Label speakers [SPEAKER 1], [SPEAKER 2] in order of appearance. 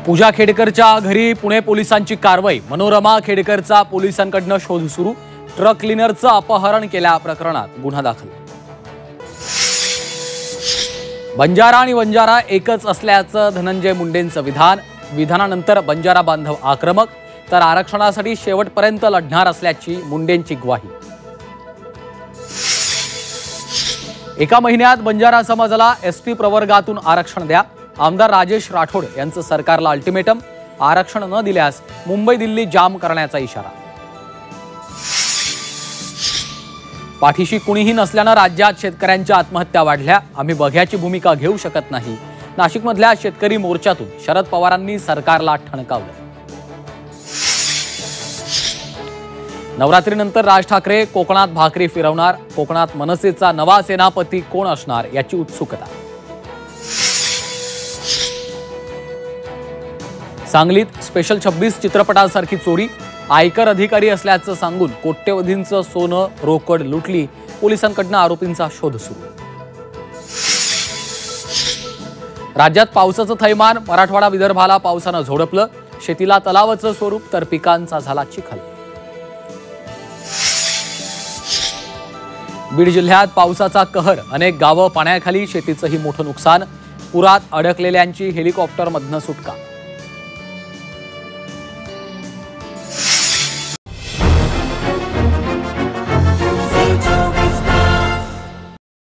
[SPEAKER 1] पूजा खेडकरच्या घरी पुणे पोलिसांची कारवाई। मनोरमा खेडकरचा पोलिसांकडून शोध सुरू। ट्रक क्लीनरचं अपहरण केल्या प्रकरणात गुन्हा दाखल। बंजारा आणि वंजारा एकच असल्याचं धनंजय मुंडेंचं विधान। विधानानंतर बंजारा बांधव आक्रमक, तर आरक्षणासाठी शेवटपर्यंत लढणार असल्याची मुंडेंची ग्वाही। एका महिन्यात बंजारा समाजाला एसटी प्रवर्गातून आरक्षण द्या। आमदार राजेश राठोड यांचं सरकारला अल्टिमेटम। आरक्षण न दिल्यास मुंबई दिल्ली जाम करण्याचा इशारा। पाठीशी कुणीही नसल्यानं राज्यात शेतकऱ्यांच्या आत्महत्या वाढल्या। आम्ही बघ्याची भूमिका घेऊ शकत नाही। नाशिकमधल्या शेतकरी मोर्चातून शरद पवारांनी सरकारला ठणकावलं। नवरात्रीनंतर राज ठाकरे कोकणात भाकरी फिरवणार। कोकणात मनसेचा नवा सेनापती कोण असणार याची उत्सुकता। सांगलीत स्पेशल 26 चित्रपटासारखी चोरी। आयकर अधिकारी असल्याचं सांगून कोट्यवधींचं सोनं रोकड लुटली। पोलिसांकडून आरोपींचा शोध सुरू। राज्यात पावसाचं थैमान। मराठवाडा विदर्भाला पावसानं झोडपलं। शेतीला तलावाचं स्वरूप, तर पिकांचा झाला चिखल। बीड जिल्ह्यात पावसाचा कहर। अनेक गावं पाण्याखाली। शेतीचंही मोठं नुकसान। पुरात अडकलेल्यांची हेलिकॉप्टरमधनं सुटका।